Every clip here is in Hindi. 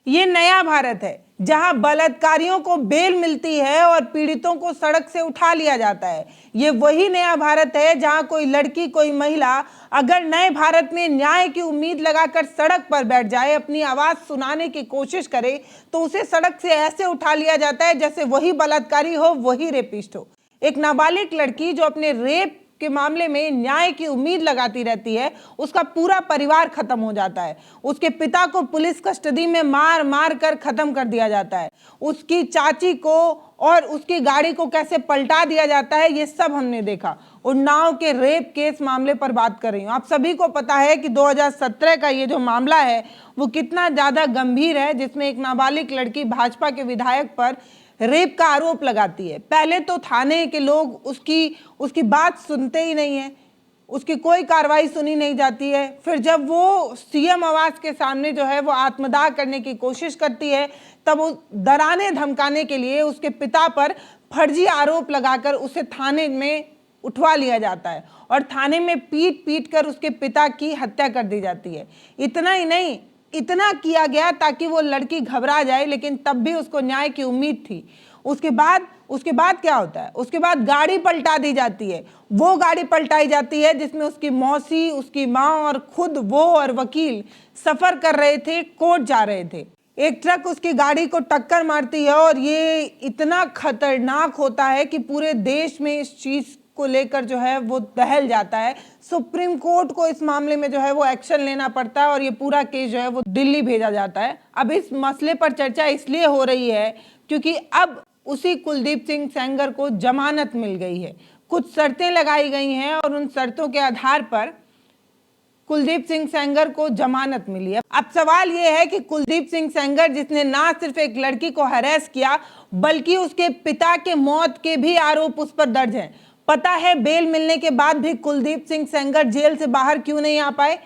ये नया भारत है जहां बलात्कारियों को बेल मिलती है और पीड़ितों को सड़क से उठा लिया जाता है। ये वही नया भारत है जहां कोई लड़की, कोई महिला अगर नए भारत में न्याय की उम्मीद लगाकर सड़क पर बैठ जाए, अपनी आवाज सुनाने की कोशिश करे, तो उसे सड़क से ऐसे उठा लिया जाता है जैसे वही बलात्कारी हो, वही रेपिस्ट हो। एक नाबालिग लड़की जो अपने रेप के मामले में न्याय की उम्मीद लगाती रहती है, उसका पूरा परिवार खत्म हो जाता है। उसके पिता को पुलिस कस्टडी में मार मार कर खत्म कर दिया जाता है। उसकी चाची को और उसकी गाड़ी को कैसे पलटा दिया जाता है, ये सब हमने देखा। उन्नाव के रेप केस मामले पर बात कर रही हूँ। आप सभी को पता है कि 2017 का ये जो मामला है वो कितना ज्यादा गंभीर है, जिसमें एक नाबालिग लड़की भाजपा के विधायक पर रेप का आरोप लगाती है। पहले तो थाने के लोग उसकी बात सुनते ही नहीं है, उसकी कोई कार्रवाई सुनी नहीं जाती है। फिर जब वो सीएम आवास के सामने जो है वो आत्मदाह करने की कोशिश करती है, तब वो डराने धमकाने के लिए उसके पिता पर फर्जी आरोप लगाकर उसे थाने में उठवा लिया जाता है और थाने में पीट पीट कर उसके पिता की हत्या कर दी जाती है। इतना ही नहीं, इतना किया गया ताकि वो लड़की घबरा जाए, लेकिन तब भी उसको न्याय की उम्मीद थी। उसके बाद क्या होता है? उसके बाद गाड़ी पलटा दी जाती है। वो गाड़ी पलटाई जाती है जिसमें उसकी मौसी, उसकी माँ और खुद वो और वकील सफर कर रहे थे, कोर्ट जा रहे थे। एक ट्रक उसकी गाड़ी को टक्कर मारती है और ये इतना खतरनाक होता है कि पूरे देश में इस चीज को लेकर जो है वो दहल जाता है। सुप्रीम कोर्ट को इस मामले में जो है वो एक्शन लेना पड़ता है और ये पूरा केस जो है वो दिल्ली भेजा जाता है। अब इस मसले पर चर्चा इसलिए हो रही है क्योंकि अब उसी कुलदीप सिंह सेंगर को जमानत मिल गई है। कुछ शर्तें लगाई गई हैं और उन शर्तों के आधार पर कुलदीप सिंह सेंगर को जमानत मिली है। अब सवाल यह है कि कुलदीप सिंह सेंगर, जिसने ना सिर्फ एक लड़की को हरेस किया बल्कि उसके पिता के मौत के भी आरोप उस पर दर्ज हैं, पता है बेल मिलने के बाद भी कुलदीप सिंह सेंगर जेल से बाहर क्यों नहीं आ पाए?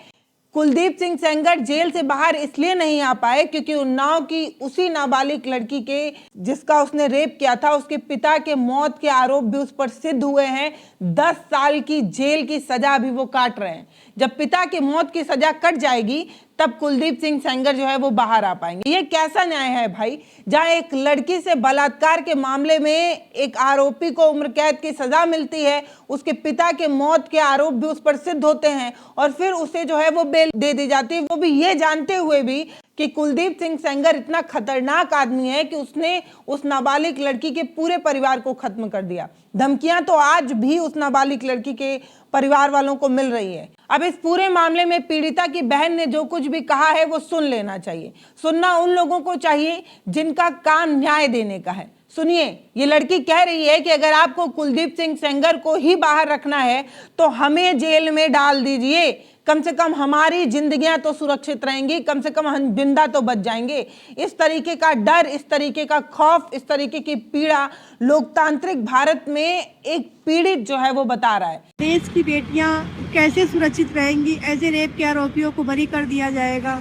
कुलदीप सिंह सेंगर जेल से बाहर इसलिए नहीं आ पाए क्योंकि उन्नाव की उसी नाबालिग लड़की के जिसका उसने रेप किया था, उसके पिता के मौत के आरोप भी उस पर सिद्ध हुए हैं। 10 साल की जेल की सजा अभी वो काट रहे हैं। जब पिता की मौत की सजा कट जाएगी तब कुलदीप सिंह सेंगर जो है वो बाहर आ पाएंगे। ये कैसा न्याय है भाई, जहां एक लड़की से बलात्कार के मामले में एक आरोपी को उम्र कैद की सजा मिलती है, उसके पिता के मौत के आरोप भी उस पर सिद्ध होते हैं और फिर उसे जो है वो बेल दे दी जाती है, वो भी ये जानते हुए भी कि कुलदीप सिंह सेंगर इतना खतरनाक आदमी है कि उसने उस नाबालिग लड़की के पूरे परिवार को खत्म कर दिया। धमकियां तो आज भी उस नाबालिग लड़की के परिवार वालों को मिल रही है। अब इस पूरे मामले में पीड़िता की बहन ने जो कुछ भी कहा है वो सुन लेना चाहिए। सुनना उन लोगों को चाहिए जिनका काम न्याय देने का है। सुनिए, ये लड़की कह रही है कि अगर आपको कुलदीप सिंह सेंगर को ही बाहर रखना है तो हमें जेल में डाल दीजिए, कम से कम हमारी जिंदगियां तो सुरक्षित रहेंगी, कम से कम हम जिंदा तो बच जाएंगे। इस तरीके का डर, इस तरीके का खौफ, इस तरीके की पीड़ा लोकतांत्रिक भारत में एक पीड़ित जो है वो बता रहा है। देश की बेटियां कैसे सुरक्षित रहेंगी? ऐसे रेप के आरोपियों को बरी कर दिया जाएगा।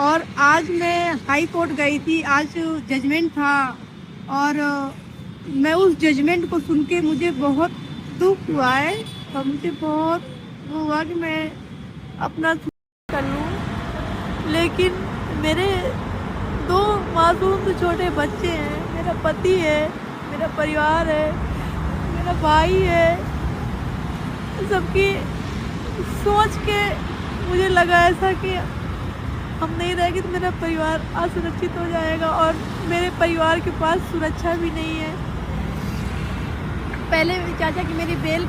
और आज मैं हाई कोर्ट गई थी, आज जजमेंट था और मैं उस जजमेंट को सुन के मुझे बहुत दुख हुआ है और मुझे बहुत हुआ कि मैं अपना कर लूँ, लेकिन मेरे 2 मासूम से छोटे बच्चे हैं, मेरा पति है, मेरा परिवार है, मेरा भाई है। सबकी सोच के मुझे लगा ऐसा कि हम नहीं रहेंगे तो मेरा परिवार असुरक्षित हो जाएगा और मेरे परिवार के पास सुरक्षा भी नहीं है। पहले चाचा की मेरी बेल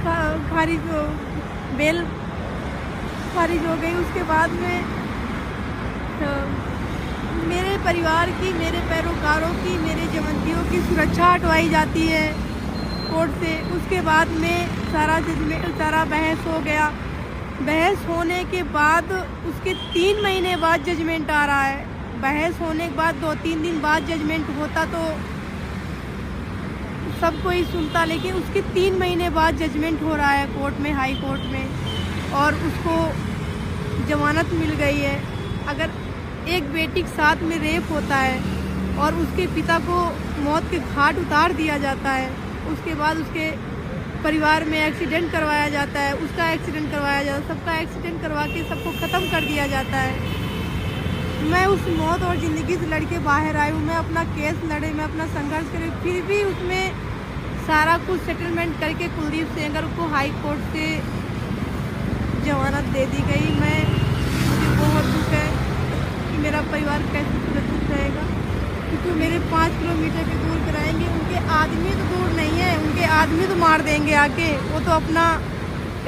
खारिज हो गई, उसके बाद में मेरे परिवार की, मेरे पैरोकारों की, मेरे जमंतियों की सुरक्षा हटवाई जाती है कोर्ट से। उसके बाद में सारा बहस हो गया। बहस होने के बाद उसके 3 महीने बाद जजमेंट आ रहा है। बहस होने के बाद 2-3 दिन बाद जजमेंट होता तो सब कोई सुनता, लेकिन उसके 3 महीने बाद जजमेंट हो रहा है कोर्ट में, हाई कोर्ट में, और उसको जमानत मिल गई है। अगर एक बेटी के साथ में रेप होता है और उसके पिता को मौत के घाट उतार दिया जाता है, उसके बाद उसके परिवार में एक्सीडेंट करवाया जाता है, उसका एक्सीडेंट करवाया जाता है, सबका एक्सीडेंट करवा के सबको ख़त्म कर दिया जाता है। मैं उस मौत और ज़िंदगी से लड़ के बाहर आई हूँ। मैं अपना केस लड़े, मैं अपना संघर्ष करे, फिर भी उसमें सारा कुछ सेटलमेंट करके कुलदीप सेंगर को हाई कोर्ट से जमानत दे दी गई। मुझे बहुत दुख है कि मेरा परिवार कैसे सुरक्षित रहेगा, क्योंकि मेरे 5 किलोमीटर के दूर कराएंगे। उनके आदमी तो दूर नहीं है, उनके आदमी तो मार देंगे आके। वो तो अपना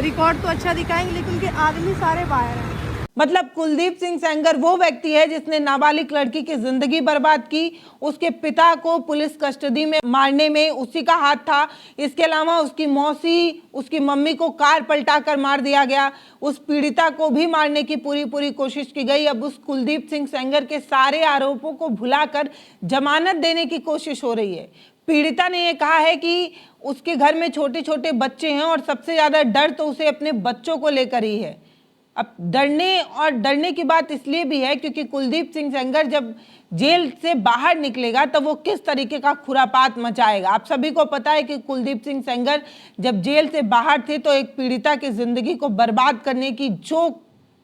रिकॉर्ड तो अच्छा दिखाएंगे, लेकिन उनके आदमी सारे बाहर हैं। मतलब कुलदीप सिंह सेंगर वो व्यक्ति है जिसने नाबालिग लड़की की जिंदगी बर्बाद की। उसके पिता को पुलिस कस्टडी में मारने में उसी का हाथ था। इसके अलावा उसकी मौसी, उसकी मम्मी को कार पलटाकर मार दिया गया। उस पीड़िता को भी मारने की पूरी कोशिश की गई। अब उस कुलदीप सिंह सेंगर के सारे आरोपों को भुलाकर जमानत देने की कोशिश हो रही है। पीड़िता ने यह कहा है कि उसके घर में छोटे छोटे बच्चे हैं और सबसे ज्यादा डर तो उसे अपने बच्चों को लेकर ही है। अब डरने की बात इसलिए भी है क्योंकि कुलदीप सिंह सेंगर जब जेल से बाहर निकलेगा तब वो किस तरीके का खुरापात मचाएगा। आप सभी को पता है कि कुलदीप सिंह सेंगर जब जेल से बाहर थे तो एक पीड़िता की जिंदगी को बर्बाद करने की जो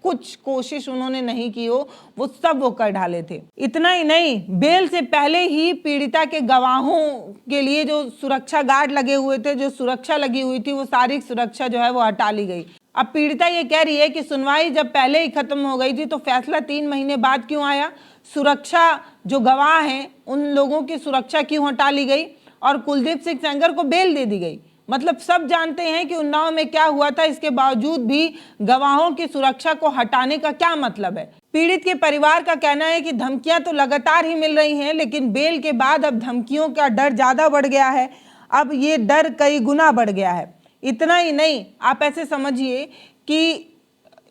कुछ कोशिश उन्होंने नहीं की हो वो सब वो कर डाले थे। इतना ही नहीं, बेल से पहले ही पीड़िता के गवाहों के लिए जो सुरक्षा गार्ड लगे हुए थे, जो सुरक्षा लगी हुई थी, वो सारी सुरक्षा जो है वो हटा ली गई। अब पीड़िता ये कह रही है कि सुनवाई जब पहले ही खत्म हो गई थी तो फैसला 3 महीने बाद क्यों आया? सुरक्षा जो गवाह हैं उन लोगों की सुरक्षा क्यों हटा ली गई और कुलदीप सिंह सेंगर को बेल दे दी गई? मतलब सब जानते हैं कि उन्नाव में क्या हुआ था, इसके बावजूद भी गवाहों की सुरक्षा को हटाने का क्या मतलब है? पीड़ित के परिवार का कहना है कि धमकियां तो लगातार ही मिल रही हैं, लेकिन बेल के बाद अब धमकियों का डर ज्यादा बढ़ गया है। अब ये डर कई गुना बढ़ गया है। इतना ही नहीं, आप ऐसे समझिए कि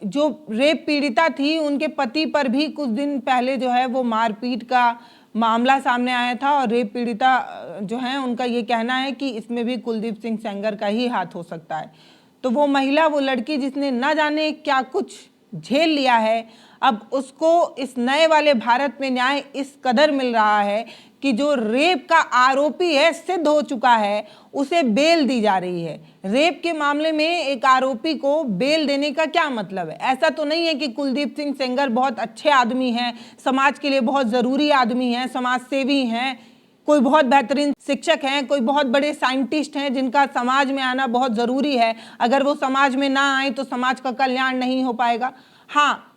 जो रेप पीड़िता थी उनके पति पर भी कुछ दिन पहले जो है वो मारपीट का मामला सामने आया था और रेप पीड़िता जो है उनका ये कहना है कि इसमें भी कुलदीप सिंह सेंगर का ही हाथ हो सकता है। तो वो महिला, वो लड़की जिसने न जाने क्या कुछ झेल लिया है, अब उसको इस नए वाले भारत में न्याय इस कदर मिल रहा है कि जो रेप का आरोपी है, सिद्ध हो चुका है, उसे बेल दी जा रही है। रेप के मामले में एक आरोपी को बेल देने का क्या मतलब है? ऐसा तो नहीं है कि कुलदीप सिंह सेंगर बहुत अच्छे आदमी हैं, समाज के लिए बहुत ज़रूरी आदमी हैं, समाज सेवी हैं, कोई बहुत बेहतरीन शिक्षक हैं, कोई बहुत बड़े साइंटिस्ट हैं जिनका समाज में आना बहुत ज़रूरी है। अगर वो समाज में ना आए तो समाज का कल्याण नहीं हो पाएगा। हाँ,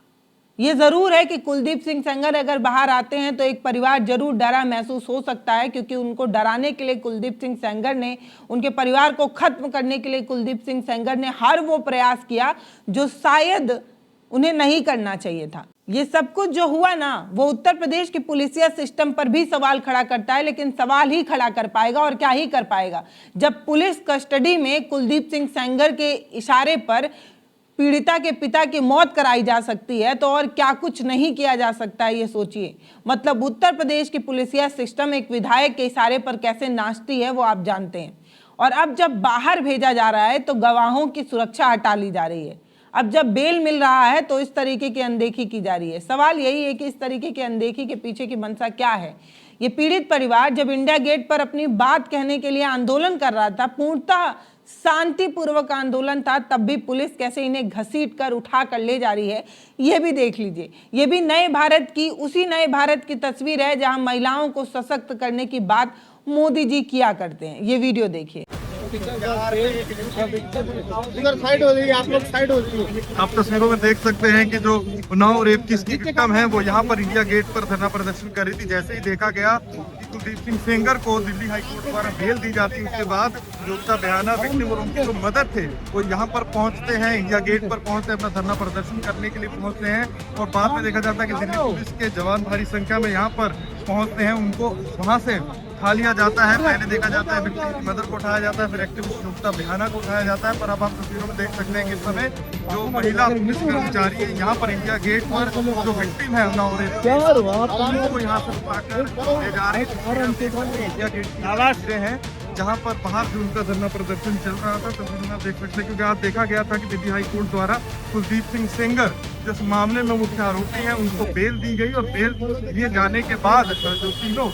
ये ज़रूर है कि कुलदीप सिंह सेंगर अगर बाहर आते हैं तो एक परिवार जरूर डरा महसूस हो सकता है, क्योंकि उनको डराने के लिए कुलदीप सिंह सेंगर ने, उनके परिवार को खत्म करने के लिए कुलदीप सिंह सेंगर ने हर वो प्रयास किया जो शायद उन्हें नहीं करना चाहिए था। ये सब कुछ जो हुआ ना, वो उत्तर प्रदेश की पुलिसिया सिस्टम पर भी सवाल खड़ा करता है, लेकिन सवाल ही खड़ा कर पाएगा और क्या ही कर पाएगा जब पुलिस कस्टडी में कुलदीप सिंह सेंगर के इशारे पर पीड़िता के पिता की मौत कराई जा सकती है, तो और क्या कुछ नहीं किया जा सकता है, ये सोचिए। मतलब उत्तर प्रदेश की पुलिसिया सिस्टम एक विधायक के इशारे पर कैसे नाचती है वो आप जानते हैं। और अब जब बाहर भेजा जा रहा है तो गवाहों की सुरक्षा हटा ली जा रही है। अब जब बेल मिल रहा है तो इस तरीके की अनदेखी की जा रही है। सवाल यही है कि इस तरीके की अनदेखी के पीछे की मंशा क्या है? ये पीड़ित परिवार जब इंडिया गेट पर अपनी बात कहने के लिए आंदोलन कर रहा था, पूर्णतः शांतिपूर्वक आंदोलन था, तब भी पुलिस कैसे इन्हें घसीट कर उठा कर ले जा रही है, ये भी देख लीजिए। ये भी नए भारत की, उसी नए भारत की तस्वीर है जहां महिलाओं को सशक्त करने की बात मोदी जी किया करते हैं। ये वीडियो देखिए। इधर साइड हो जाइए, आप लोग साइड हो जाइए। आप तस्वीरों में देख सकते हैं कि जो उन्नाव रेप की विक्टिम है वो यहाँ पर इंडिया गेट पर धरना प्रदर्शन कर रही थी। जैसे ही देखा गया कि कुलदीप सिंह सेंगर को दिल्ली हाई कोर्ट द्वारा बेल दी जाती, उसके बाद जो उसका बयाना विक्टिम और उनकी जो मदद थे वो यहाँ पर पहुँचते हैं, इंडिया गेट पर पहुँचते अपना धरना प्रदर्शन करने के लिए पहुँचते हैं। और बाद में देखा जाता है कि दिल्ली पुलिस के जवान भारी संख्या में यहाँ पर पहुँचते हैं, उनको वहाँ से उठा लिया जाता है। पहले देखा जाता है विक्टिम की मदर को उठाया जाता है, फिर एक्टिविस्ट युक्ता बिहाना को उठाया जाता है। पर अब आप तस्वीरों में देख सकते हैं कि इस समय जो महिला पुलिस कर्मचारी है यहाँ पर इंडिया गेट पर जो विक्टिम है उन्नाव रेप को यहाँ से उठाकर ले जा रहे हैं। इंडिया गेट की तस्वीरें हैं जहाँ पर बाहर भी उनका धरना प्रदर्शन चल रहा था। तस्वीर में आप देख सकते हैं क्योंकि आज देखा गया था कि दिल्ली हाई कोर्ट द्वारा कुलदीप सिंह सेंगर जिस मामले में मुख्य आरोपी हैं उनको बेल दी गई और बेल दिए जाने के बाद जो तीनों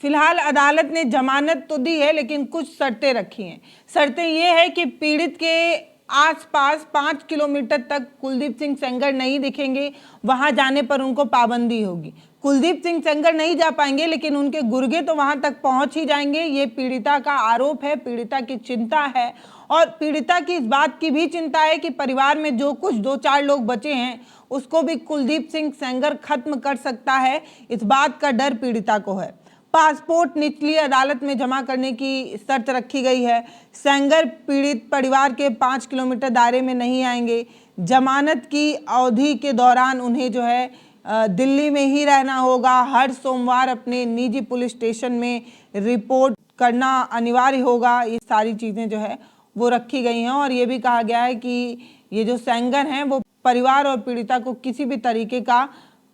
फिलहाल अदालत ने जमानत तो दी है, लेकिन कुछ शर्तें रखी हैं। शर्तें ये है कि पीड़ित के आसपास 5 किलोमीटर तक कुलदीप सिंह सेंगर नहीं दिखेंगे, वहां जाने पर उनको पाबंदी होगी। कुलदीप सिंह सेंगर नहीं जा पाएंगे, लेकिन उनके गुर्गे तो वहां तक पहुंच ही जाएंगे। ये पीड़िता का आरोप है, पीड़िता की चिंता है, और पीड़िता की इस बात की भी चिंता है कि परिवार में जो कुछ 2-4 लोग बचे हैं उसको भी कुलदीप सिंह सेंगर खत्म कर सकता है। इस बात का डर पीड़िता को है। पासपोर्ट निचली अदालत में जमा करने की शर्त रखी गई है। सेंगर पीड़ित परिवार के 5 किलोमीटर दायरे में नहीं आएंगे। जमानत की अवधि के दौरान उन्हें जो है दिल्ली में ही रहना होगा। हर सोमवार अपने निजी पुलिस स्टेशन में रिपोर्ट करना अनिवार्य होगा। ये सारी चीज़ें जो है वो रखी गई हैं, और ये भी कहा गया है कि ये जो सेंगर हैं वो परिवार और पीड़िता को किसी भी तरीके का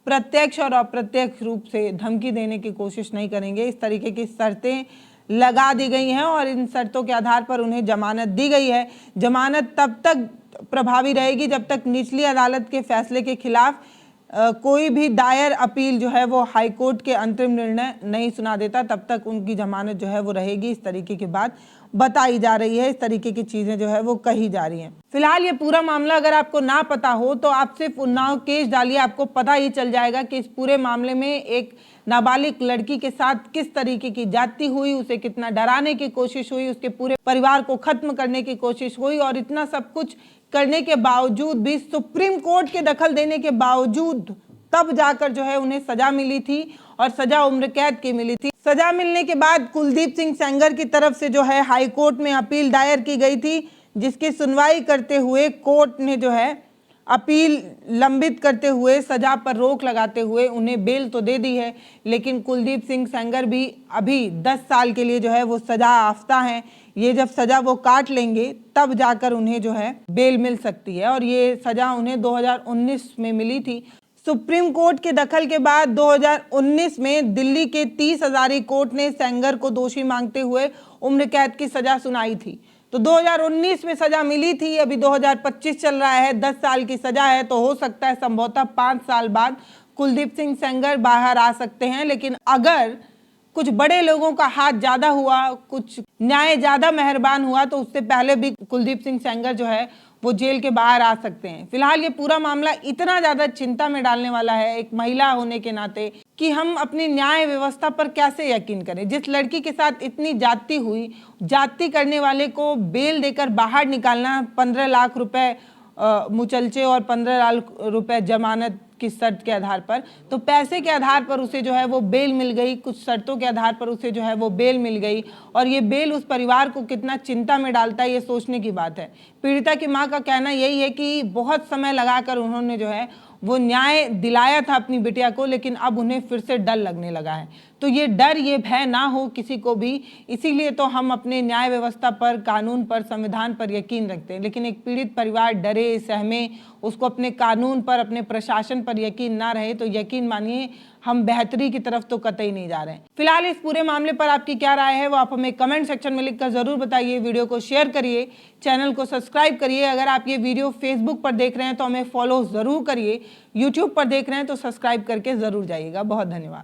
प्रत्यक्ष और अप्रत्यक्ष रूप से धमकी देने की कोशिश नहीं करेंगे। इस तरीके की शर्तें लगा दी गई हैं और इन शर्तों के आधार पर उन्हें जमानत दी गई है। जमानत तब तक प्रभावी रहेगी जब तक निचली अदालत के फैसले के खिलाफ कोई भी दायर अपील जो है वो हाईकोर्ट के अंतरिम निर्णय नहीं सुना देता, तब तक उनकी जमानत जो है वो रहेगी। इस तरीके की बात बताई जा रही है, इस तरीके की चीजें जो है वो कही जा रही हैं। फिलहाल ये पूरा मामला अगर आपको ना पता हो तो आप सिर्फ उन्नाव केस डालिए, आपको पता ही चल जाएगा कि इस पूरे मामले में एक नाबालिग लड़की के साथ किस तरीके की जाती हुई, उसे कितना डराने की कोशिश हुई, उसके पूरे परिवार को खत्म करने की कोशिश हुई, और इतना सब कुछ करने के बावजूद भी, सुप्रीम कोर्ट के दखल देने के बावजूद तब जाकर जो है उन्हें सजा मिली थी, और सजा उम्र कैद की मिली थी। सजा मिलने के बाद कुलदीप सिंह सेंगर की तरफ से जो है हाई कोर्ट में अपील दायर की गई थी, जिसकी सुनवाई करते हुए कोर्ट ने जो है अपील लंबित करते हुए सजा पर रोक लगाते हुए उन्हें बेल तो दे दी है, लेकिन कुलदीप सिंह सेंगर भी अभी 10 साल के लिए जो है वो सजा आफ्ता हैं। ये जब सजा वो काट लेंगे तब जाकर उन्हें जो है बेल मिल सकती है, और ये सजा उन्हें 2019 में मिली थी। सुप्रीम कोर्ट के दखल के बाद 2019 में दिल्ली के 30 हजारी कोर्ट ने सेंगर को दोषी मांगते हुए उम्र कैद की सजा सुनाई थी। तो 2019 में सजा मिली थी, अभी 2025 चल रहा है, 10 साल की सजा है, तो हो सकता है संभवतः 5 साल बाद कुलदीप सिंह सेंगर बाहर आ सकते हैं। लेकिन अगर कुछ बड़े लोगों का हाथ ज्यादा हुआ, कुछ न्याय ज्यादा मेहरबान हुआ, तो उससे पहले भी कुलदीप सिंह सेंगर जो है वो जेल के बाहर आ सकते हैं। फिलहाल ये पूरा मामला इतना ज्यादा चिंता में डालने वाला है एक महिला होने के नाते कि हम अपनी न्याय व्यवस्था पर कैसे यकीन करें। जिस लड़की के साथ इतनी जाति हुई, जाति करने वाले को बेल देकर बाहर निकालना, 15 लाख रुपए मुचलचे और 15 लाख रुपए जमानत की शर्त के आधार पर, तो पैसे के आधार पर उसे जो है वो बेल मिल गई, कुछ शर्तों के आधार पर उसे जो है वो बेल मिल गई, और ये बेल उस परिवार को कितना चिंता में डालता है ये सोचने की बात है। पीड़िता की मां का कहना यही है कि बहुत समय लगाकर उन्होंने जो है वो न्याय दिलाया था अपनी बिटिया को, लेकिन अब उन्हें फिर से डर लगने लगा है। तो ये डर, ये भय ना हो किसी को भी, इसीलिए तो हम अपने न्याय व्यवस्था पर, कानून पर, संविधान पर यकीन रखते हैं। लेकिन एक पीड़ित परिवार डरे, सहमे, उसको अपने कानून पर, अपने प्रशासन पर यकीन ना रहे, तो यकीन मानिए हम बेहतरी की तरफ तो कतई नहीं जा रहे हैं। फिलहाल इस पूरे मामले पर आपकी क्या राय है वो आप हमें कमेंट सेक्शन में लिखकर जरूर बताइए। वीडियो को शेयर करिए, चैनल को सब्सक्राइब करिए। अगर आप ये वीडियो फेसबुक पर देख रहे हैं तो हमें फॉलो जरूर करिए, यूट्यूब पर देख रहे हैं तो सब्सक्राइब करके जरूर जाइएगा। बहुत धन्यवाद।